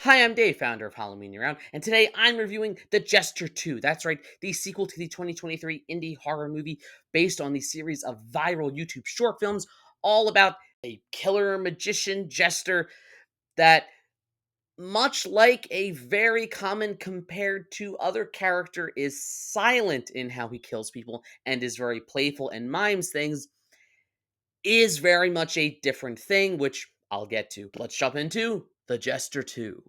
Hi, I'm Dave, founder of Halloween Year Round, and today I'm reviewing The Jester 2. That's right, the sequel to the 2023 indie horror movie based on the series of viral YouTube short films all about a killer magician jester that, much like a very common compared to other character, is silent in how he kills people and is very playful and mimes things, is very much a different thing, which I'll get to. Let's jump into The Jester 2.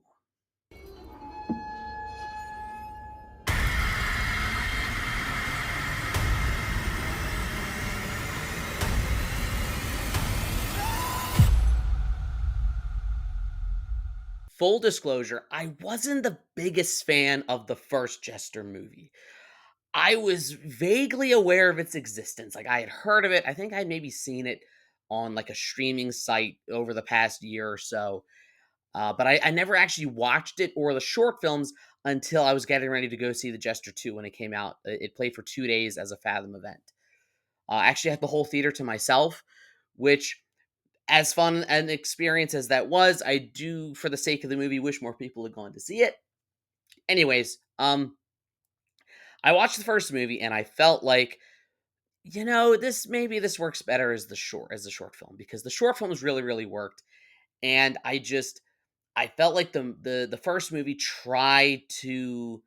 Full disclosure, I wasn't the biggest fan of the first Jester movie. I was vaguely aware of its existence. Like, I had heard of it. I think I'd maybe seen it on like a streaming site over the past year or so. But I never actually watched it or the short films until I was getting ready to go see the Jester 2 when it came out. It played for 2 days as a Fathom event. I actually had the whole theater to myself, which, as fun an experience as that was, I do, for the sake of the movie, wish more people had gone to see it. Anyways, I watched the first movie and I felt like, this works better as the short film, because the short films really worked, and I felt like the first movie tried to,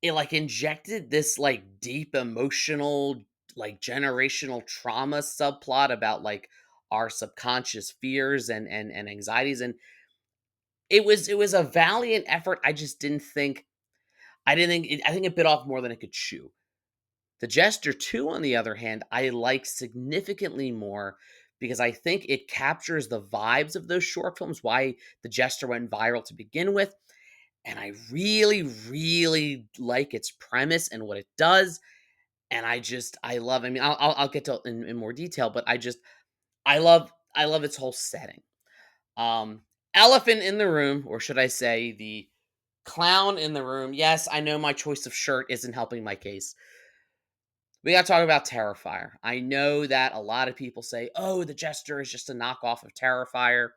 it like injected this like deep emotional, like generational trauma subplot about like our subconscious fears and anxieties, and it was a valiant effort. I think it bit off more than it could chew. The Jester 2, on the other hand, I like significantly more because I think it captures the vibes of those short films, why The Jester went viral to begin with. And I really like its premise and what it does. And I love, I mean, I'll get to it in more detail, but I love its whole setting. Um, Elephant in the room, or should I say the clown in the room. Yes, I know my choice of shirt isn't helping my case. We got to talk about Terrifier. I know that a lot of people say, oh, the Jester is just a knockoff of Terrifier.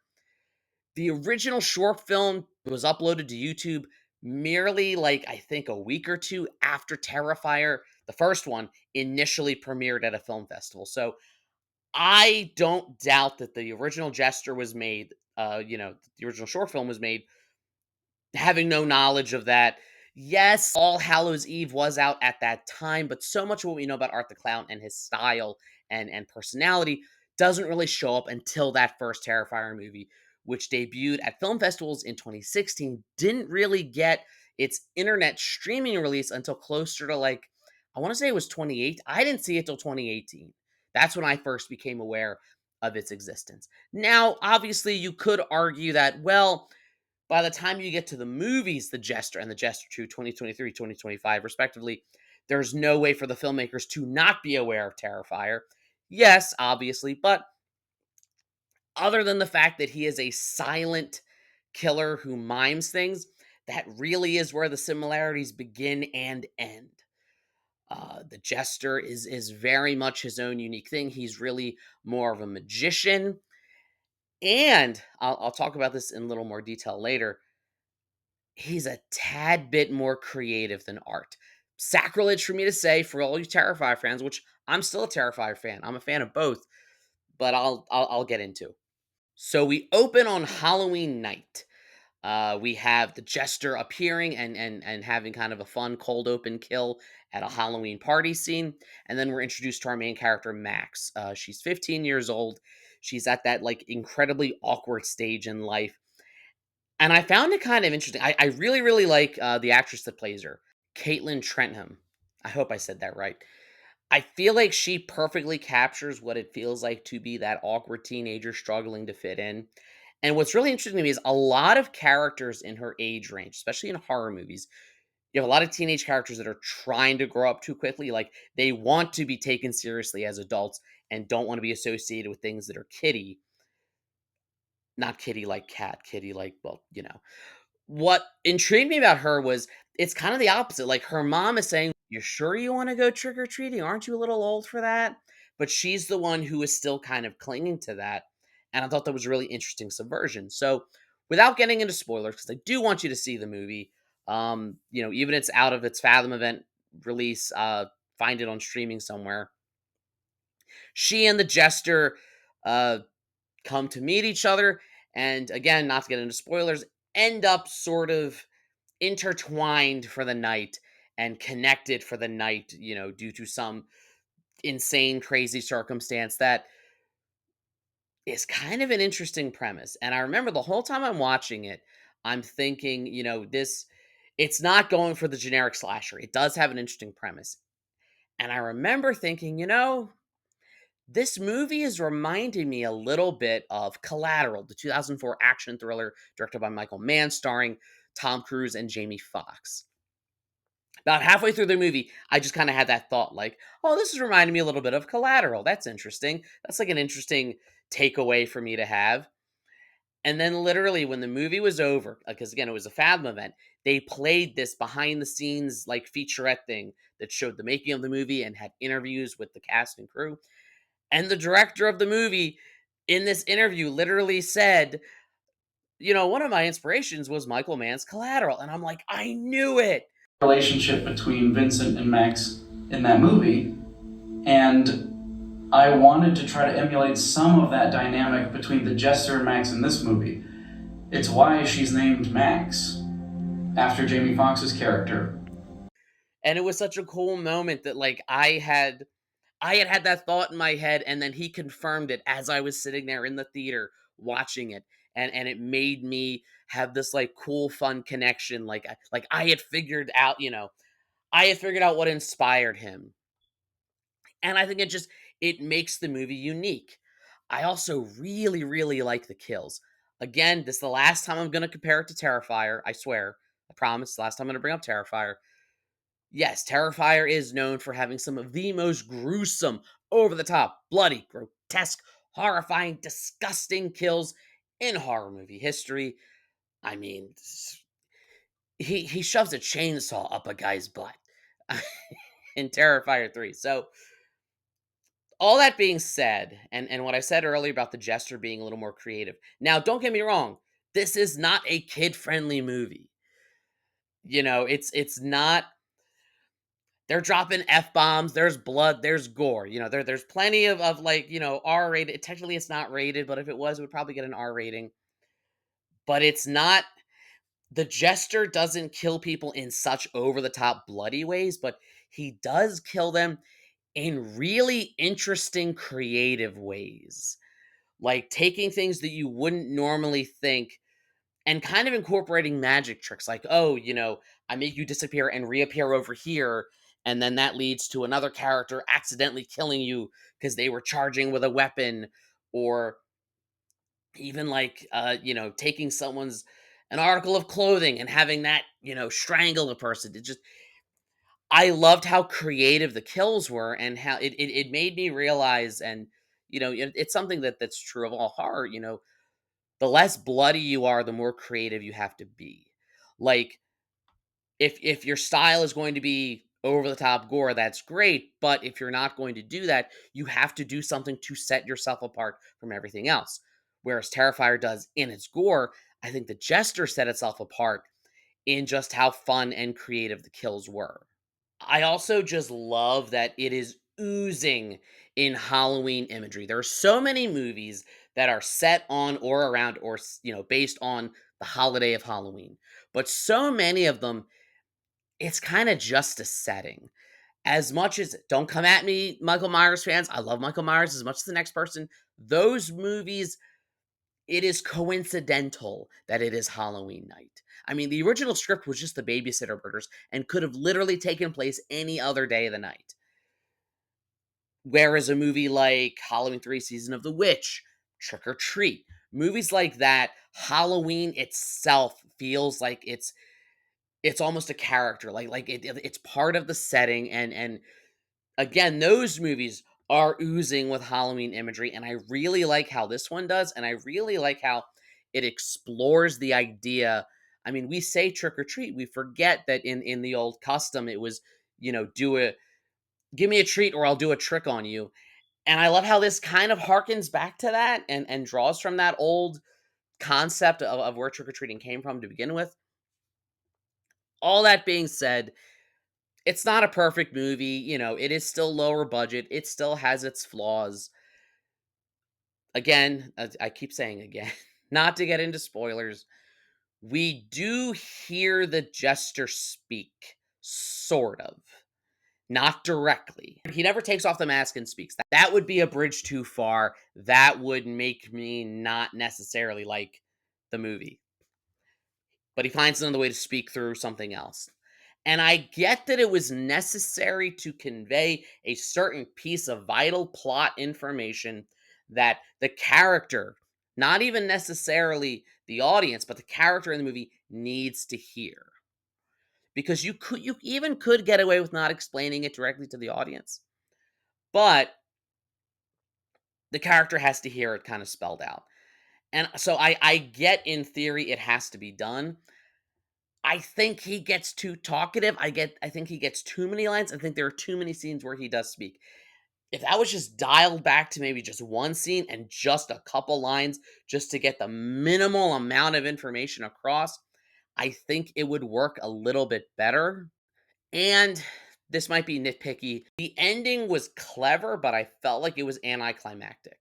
The original short film was uploaded to YouTube merely, like, I think a week or two after Terrifier, the first one, initially premiered at a film festival. So I don't doubt that the original Jester was made, the original short film was made having no knowledge of that. Yes, All Hallows Eve was out at that time, but so much of what we know about Art the Clown and his style and personality doesn't really show up until that first Terrifier movie, which debuted at film festivals in 2016. Didn't really get its internet streaming release until closer to, like, I want to say it was 28. I didn't see it till 2018. That's when I first became aware of its existence. Now, obviously, you could argue that, well, by the time you get to the movies, The Jester and The Jester 2, 2023, 2025, respectively, there's no way for the filmmakers to not be aware of Terrifier. Yes, obviously, but other than the fact that he is a silent killer who mimes things, that really is where the similarities begin and end. The Jester is very much his own unique thing. He's really more of a magician, and I'll talk about this in a little more detail later. He's a tad bit more creative than Art. Sacrilege for me to say for all you Terrifier fans, which I'm still a Terrifier fan. I'm a fan of both, but I'll get into. So we open on Halloween night. We have the Jester appearing and having kind of a fun cold open kill at a Halloween party scene, and then we're introduced to our main character Max. She's 15 years old. She's at that like incredibly awkward stage in life, and I found it kind of interesting. I really like the actress that plays her, Caitlin Trentham. I hope I said that right. I feel like she perfectly captures what it feels like to be that awkward teenager struggling to fit in. And what's really interesting to me is a lot of characters in her age range, especially in horror movies. You have a lot of teenage characters that are trying to grow up too quickly. Like, they want to be taken seriously as adults and don't want to be associated with things that are kiddie. Not kitty like cat, kitty like, well, What intrigued me about her was it's kind of the opposite. Like, her mom is saying, "You sure you want to go trick or treating? Aren't you a little old for that?" But she's the one who is still kind of clinging to that. And I thought that was a really interesting subversion. So, without getting into spoilers, because I do want you to see the movie. Even it's out of its Fathom event release, find it on streaming somewhere. She and the Jester uh, come to meet each other, and again, not to get into spoilers, end up sort of intertwined for the night and connected for the night, due to some insane, crazy circumstance that is kind of an interesting premise. And I remember the whole time I'm watching it, I'm thinking, it's not going for the generic slasher. It does have an interesting premise. And I remember thinking, this movie is reminding me a little bit of Collateral, the 2004 action thriller directed by Michael Mann, starring Tom Cruise and Jamie Foxx. About halfway through the movie, I just kind of had that thought, like, oh, this is reminding me a little bit of Collateral. That's interesting. That's like an interesting takeaway for me to have. And then literally when the movie was over, because again, it was a Fathom event, they played this behind the scenes like featurette thing that showed the making of the movie and had interviews with the cast and crew. And the director of the movie in this interview literally said, one of my inspirations was Michael Mann's Collateral. And I'm like, I knew it. Relationship between Vincent and Max in that movie, and I wanted to try to emulate some of that dynamic between the Jester and Max in this movie. It's why she's named Max after Jamie Foxx's character. And it was such a cool moment that like I had that thought in my head, and then he confirmed it as I was sitting there in the theater watching it, and it made me have this like cool, fun connection. Like I had figured out, what inspired him, and I think it makes the movie unique. I also really, really like the kills. Again, this is the last time I'm going to compare it to Terrifier. I swear, I promise. Last time I'm going to bring up Terrifier. Yes, Terrifier is known for having some of the most gruesome, over the top, bloody, grotesque, horrifying, disgusting kills in horror movie history. I mean, he shoves a chainsaw up a guy's butt in Terrifier 3. So, all that being said, and what I said earlier about the Jester being a little more creative. Now, don't get me wrong, this is not a kid-friendly movie. It's not. They're dropping f bombs. There's blood. There's gore. There's plenty of like R rated. Technically, it's not rated, but if it was, it would probably get an R rating. But it's not. The Jester doesn't kill people in such over the top bloody ways, but he does kill them in really interesting, creative ways, like taking things that you wouldn't normally think and kind of incorporating magic tricks like, oh, I make you disappear and reappear over here, and then that leads to another character accidentally killing you because they were charging with a weapon, or even like taking someone's an article of clothing and having that strangle a person. I loved how creative the kills were, and how it made me realize, and it's something that's true of all horror. The less bloody you are, the more creative you have to be. Like, if your style is going to be over the top gore, that's great, but if you're not going to do that, you have to do something to set yourself apart from everything else. Whereas Terrifier does in its gore, I think the Jester set itself apart in just how fun and creative the kills were. I also just love that it is oozing in Halloween imagery. There are so many movies that are set on or around or based on the holiday of Halloween. But so many of them, it's kind of just a setting. As much as, don't come at me, Michael Myers fans, I love Michael Myers as much as the next person. Those movies, it is coincidental that it is Halloween night. I mean, the original script was just the babysitter murders and could have literally taken place any other day of the night. Whereas a movie like Halloween 3 Season of the Witch, Trick or Treat, movies like that, Halloween itself feels like it's almost a character. Like it's part of the setting, and again, those movies are oozing with Halloween imagery, and I really like how this one does, and I really like how it explores the idea. I mean, we say trick or treat, we forget that in the old custom it was, give me a treat or I'll do a trick on you. And I love how this kind of harkens back to that, and draws from that old concept of where trick or treating came from to begin with. All that being said, it's not a perfect movie. It is still lower budget. It still has its flaws. Again, as I keep saying again, not to get into spoilers, we do hear the Jester speak, sort of. Not directly. He never takes off the mask and speaks. That would be a bridge too far. That would make me not necessarily like the movie. But he finds another way to speak through something else. And I get that it was necessary to convey a certain piece of vital plot information that the character, not even necessarily the audience, but the character in the movie needs to hear. Because you even could get away with not explaining it directly to the audience. But the character has to hear it kind of spelled out. And so I get in theory it has to be done. I think he gets too talkative. I think he gets too many lines. I think there are too many scenes where he does speak. If that was just dialed back to maybe just one scene and just a couple lines just to get the minimal amount of information across, I think it would work a little bit better. And this might be nitpicky. The ending was clever, but I felt like it was anticlimactic.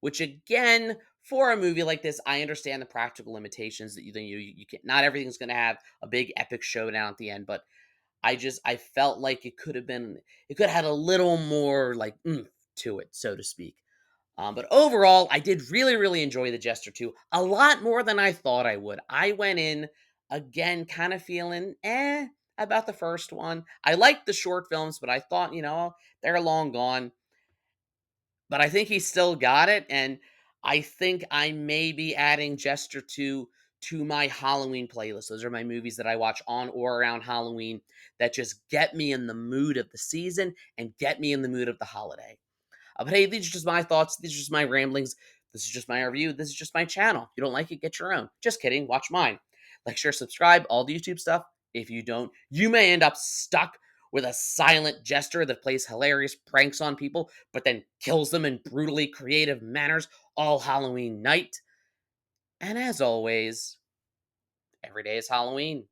Which again, for a movie like this, I understand the practical limitations that you can not everything's going to have a big epic showdown at the end, but I felt like it could have had a little more like to it, so to speak. But overall, I did really enjoy the Jester 2 a lot more than I thought I would. I went in again kind of feeling about the first one. I liked the short films, but I thought, they're long gone. But I think he still got it, and I think I may be adding Jester 2 to my Halloween playlist. Those are my movies that I watch on or around Halloween that just get me in the mood of the season and get me in the mood of the holiday. But hey, these are just my thoughts. These are just my ramblings. This is just my review. This is just my channel. If you don't like it, get your own. Just kidding. Watch mine. Like, share, subscribe, all the YouTube stuff. If you don't, you may end up stuck with a silent jester that plays hilarious pranks on people, but then kills them in brutally creative manners all Halloween night. And as always, every day is Halloween.